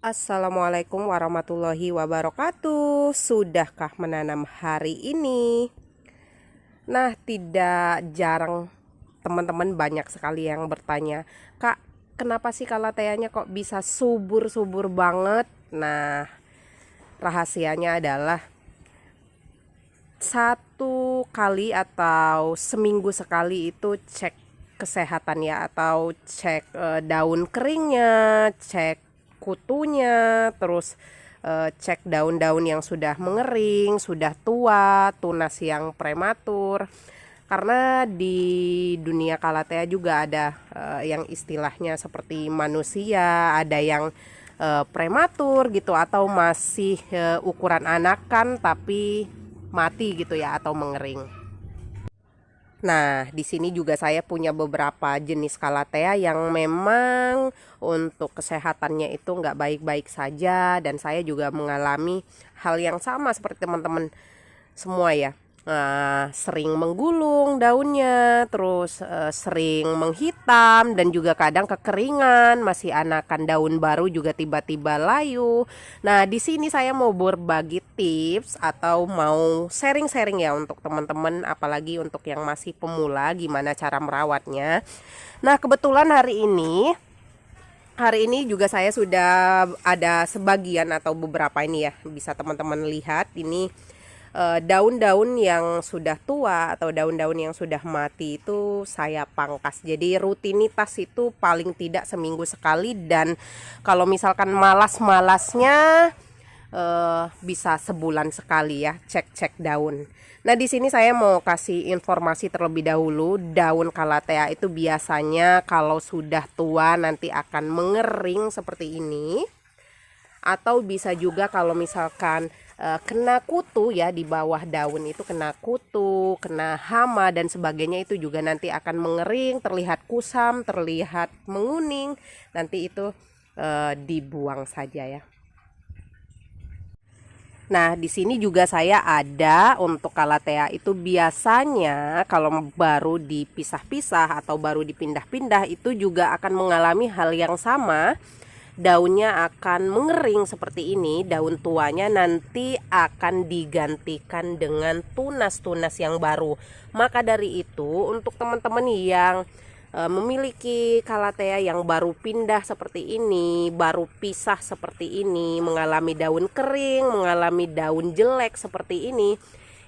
Assalamualaikum warahmatullahi wabarakatuh. Sudahkah menanam hari ini? Nah, tidak jarang teman-teman banyak sekali yang bertanya, "Kak, kenapa sih kalateanya kok bisa subur-subur banget?" Nah, rahasianya adalah satu kali atau seminggu sekali itu cek kesehatan ya, atau cek daun keringnya, cek kutunya, terus cek daun-daun yang sudah mengering, sudah tua, tunas yang prematur. Karena di dunia kalatea juga ada yang istilahnya seperti manusia, ada yang prematur gitu, atau masih ukuran anakan tapi mati gitu ya, atau mengering. Nah, di sini juga saya punya beberapa jenis kalatea yang memang untuk kesehatannya itu nggak baik-baik saja, dan saya juga mengalami hal yang sama seperti teman-teman semua ya. Sering menggulung daunnya, terus sering menghitam, dan juga kadang kekeringan, masih anakan daun baru juga tiba-tiba layu. Nah, di sini saya mau berbagi tips atau mau sharing-sharing ya untuk teman-teman, apalagi untuk yang masih pemula, gimana cara merawatnya. Nah, kebetulan hari ini juga saya sudah ada sebagian atau beberapa ini ya, bisa teman-teman lihat ini daun-daun yang sudah tua atau daun-daun yang sudah mati itu saya pangkas. Jadi rutinitas itu paling tidak seminggu sekali, dan kalau misalkan malas-malasnya bisa sebulan sekali ya, cek-cek daun. Nah, di sini saya mau kasih informasi terlebih dahulu. Daun kalatea itu biasanya kalau sudah tua nanti akan mengering seperti ini, atau bisa juga kalau misalkan kena kutu ya, di bawah daun itu kena kutu, kena hama dan sebagainya, itu juga nanti akan mengering, terlihat kusam, terlihat menguning. Nanti itu dibuang saja ya. Nah, di sini juga saya ada untuk kalatea itu biasanya kalau baru dipisah-pisah atau baru dipindah-pindah itu juga akan mengalami hal yang sama. Daunnya akan mengering seperti ini, daun tuanya nanti akan digantikan dengan tunas-tunas yang baru. Maka dari itu, untuk teman-teman yang memiliki kalatea yang baru pindah seperti ini, baru pisah seperti ini, mengalami daun kering, mengalami daun jelek seperti ini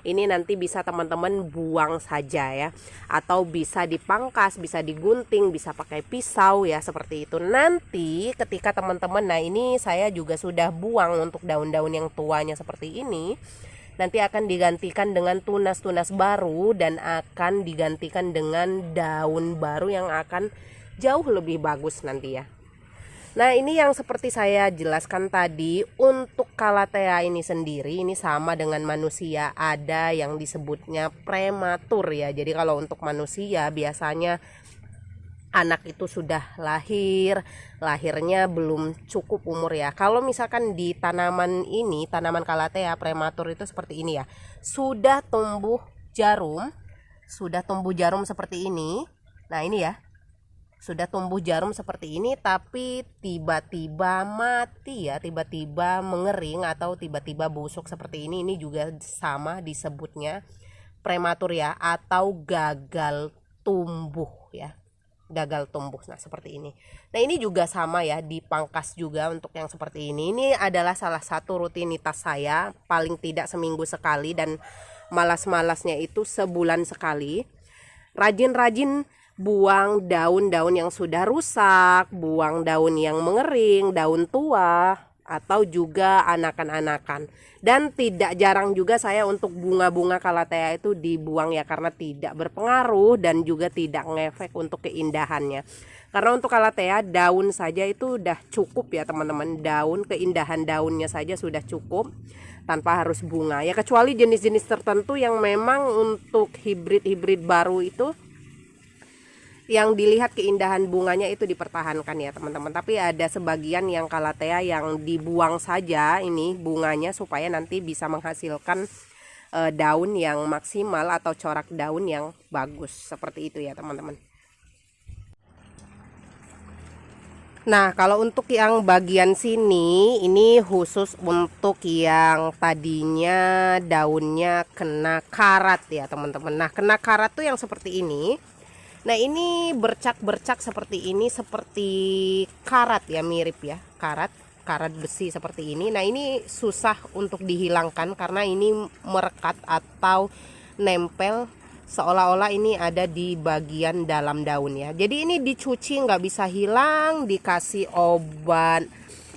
nanti bisa teman-teman buang saja ya, atau bisa dipangkas, bisa digunting, bisa pakai pisau ya, seperti itu. Nanti ketika teman-teman, nah ini saya juga sudah buang untuk daun-daun yang tuanya seperti ini, nanti akan digantikan dengan tunas-tunas baru, dan akan digantikan dengan daun baru yang akan jauh lebih bagus nanti ya. Nah, ini yang seperti saya jelaskan tadi, untuk kalatea ini sendiri ini sama dengan manusia, ada yang disebutnya prematur ya. Jadi kalau untuk manusia biasanya anak itu sudah lahirnya belum cukup umur ya. Kalau misalkan di tanaman ini, tanaman kalatea prematur itu seperti ini ya. Sudah tumbuh jarum seperti ini. Nah, ini ya, sudah tumbuh jarum seperti ini, tapi tiba-tiba mati ya, tiba-tiba mengering atau tiba-tiba busuk seperti ini juga sama disebutnya prematur ya, atau gagal tumbuh ya, gagal tumbuh. Nah, seperti ini. Nah, ini juga sama ya, dipangkas juga untuk yang seperti ini. Ini adalah salah satu rutinitas saya, paling tidak seminggu sekali, dan malas-malasnya itu sebulan sekali. Rajin-rajin buang daun-daun yang sudah rusak, buang daun yang mengering, daun tua, atau juga anakan-anakan. Dan tidak jarang juga saya untuk bunga-bunga kalatea itu dibuang ya, karena tidak berpengaruh dan juga tidak ngefek untuk keindahannya. Karena untuk kalatea daun saja itu udah cukup ya teman-teman, daun, keindahan daunnya saja sudah cukup tanpa harus bunga ya, kecuali jenis-jenis tertentu yang memang untuk hibrid-hibrid baru itu yang dilihat keindahan bunganya itu dipertahankan ya teman-teman. Tapi ada sebagian yang kalatea yang dibuang saja ini bunganya, supaya nanti bisa menghasilkan daun yang maksimal atau corak daun yang bagus, seperti itu ya teman-teman. Nah, kalau untuk yang bagian sini, ini khusus untuk yang tadinya daunnya kena karat ya teman-teman. Nah, kena karat tuh yang seperti ini. Nah, ini bercak-bercak seperti ini, seperti karat ya, mirip ya, karat besi seperti ini. Nah, ini susah untuk dihilangkan karena ini merekat atau nempel seolah-olah ini ada di bagian dalam daun ya. Jadi ini dicuci nggak bisa hilang, dikasih obat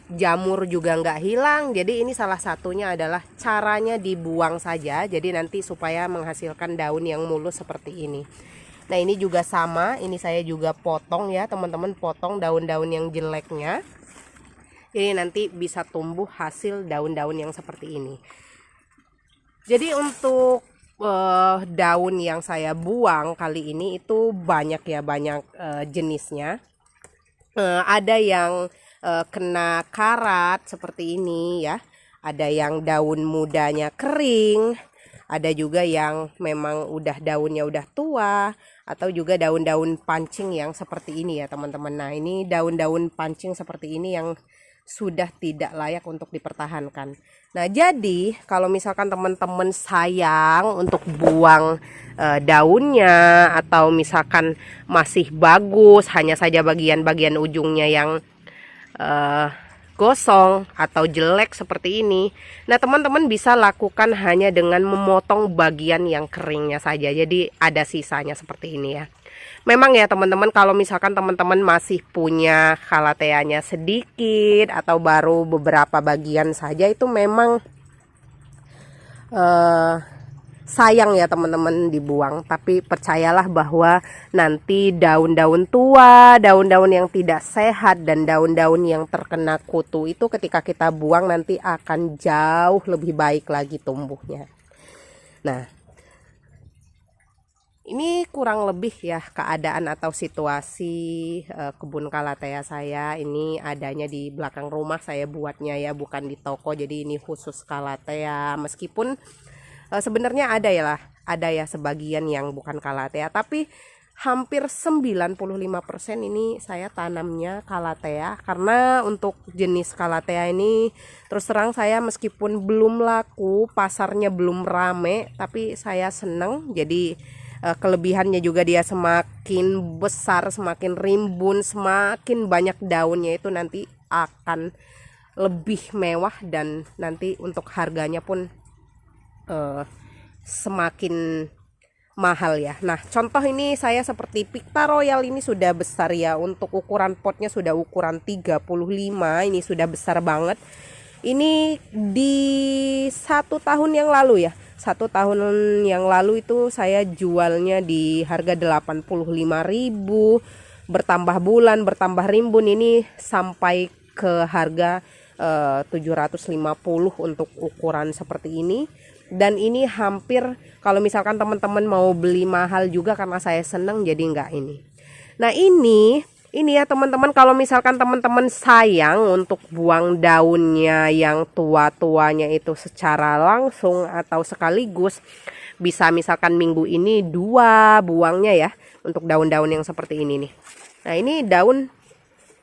jamur juga nggak hilang. Jadi ini salah satunya adalah caranya dibuang saja. Jadi nanti supaya menghasilkan daun yang mulus seperti ini. Nah, ini juga sama, ini saya juga potong ya teman-teman, potong daun-daun yang jeleknya. Jadi nanti bisa tumbuh hasil daun-daun yang seperti ini. Jadi untuk daun yang saya buang kali ini itu banyak ya, banyak jenisnya. Ada yang kena karat seperti ini ya, ada yang daun mudanya kering, ada juga yang memang udah daunnya udah tua, atau juga daun-daun pancing yang seperti ini ya teman-teman. Nah, ini daun-daun pancing seperti ini yang sudah tidak layak untuk dipertahankan. Nah, jadi kalau misalkan teman-teman sayang untuk buang daunnya, atau misalkan masih bagus, hanya saja bagian-bagian ujungnya yang gosong atau jelek seperti ini. Nah, teman-teman bisa lakukan hanya dengan memotong bagian yang keringnya saja. Jadi ada sisanya seperti ini ya. Memang ya teman-teman, kalau misalkan teman-teman masih punya calatheanya sedikit atau baru beberapa bagian saja, itu memang sayang ya teman-teman dibuang. Tapi percayalah bahwa nanti daun-daun tua, daun-daun yang tidak sehat, dan daun-daun yang terkena kutu itu ketika kita buang nanti akan jauh lebih baik lagi tumbuhnya. Nah, ini kurang lebih ya keadaan atau situasi kebun calathea saya. Ini adanya di belakang rumah, saya buatnya ya, bukan di toko. Jadi ini khusus calathea. Meskipun sebenarnya ada ya sebagian yang bukan calathea, tapi hampir 95% ini saya tanamnya calathea. Karena untuk jenis calathea ini terus terang saya meskipun belum laku, pasarnya belum rame, tapi saya seneng. Jadi kelebihannya juga dia semakin besar, semakin rimbun, semakin banyak daunnya, itu nanti akan lebih mewah, dan nanti untuk harganya pun semakin mahal ya. Nah, contoh ini saya seperti Picta Royal ini sudah besar ya, untuk ukuran potnya sudah ukuran 35, ini sudah besar banget. Ini di 1 tahun yang lalu ya, 1 tahun yang lalu itu saya jualnya di harga 85.000, bertambah bulan bertambah rimbun, ini sampai ke harga 750 untuk ukuran seperti ini. Dan ini hampir, kalau misalkan teman-teman mau beli mahal juga, karena saya seneng jadi enggak ini. Nah, ini ya teman-teman, kalau misalkan teman-teman sayang untuk buang daunnya yang tua-tuanya itu secara langsung atau sekaligus, bisa misalkan minggu ini 2 buangnya ya, untuk daun-daun yang seperti ini nih. Nah, ini daun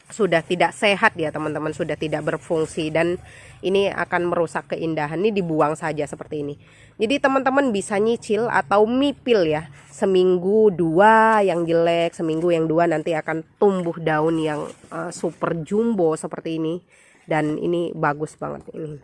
sudah tidak sehat ya teman-teman, sudah tidak berfungsi, dan ini akan merusak keindahan. Ini dibuang saja seperti ini. Jadi teman-teman bisa nyicil atau mipil ya, seminggu 2 yang jelek, seminggu yang 2, nanti akan tumbuh daun yang super jumbo seperti ini. Dan ini bagus banget ini.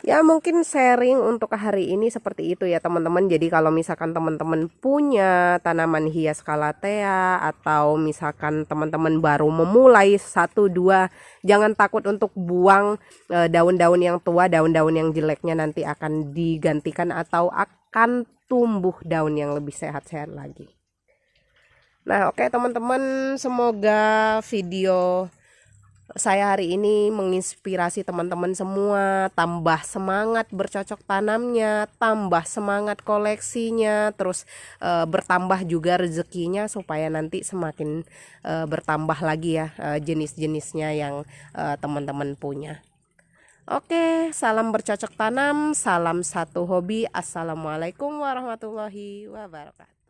Ya, mungkin sharing untuk hari ini seperti itu ya teman-teman. Jadi kalau misalkan teman-teman punya tanaman hias calathea, atau misalkan teman-teman baru memulai 1-2, jangan takut untuk buang daun-daun yang tua, daun-daun yang jeleknya nanti akan digantikan atau akan tumbuh daun yang lebih sehat-sehat lagi. Nah, oke teman-teman, semoga video saya hari ini menginspirasi teman-teman semua, tambah semangat bercocok tanamnya, tambah semangat koleksinya, terus bertambah juga rezekinya, supaya nanti semakin bertambah lagi ya jenis-jenisnya yang teman-teman punya. Oke, salam bercocok tanam, salam satu hobi. Assalamualaikum warahmatullahi wabarakatuh.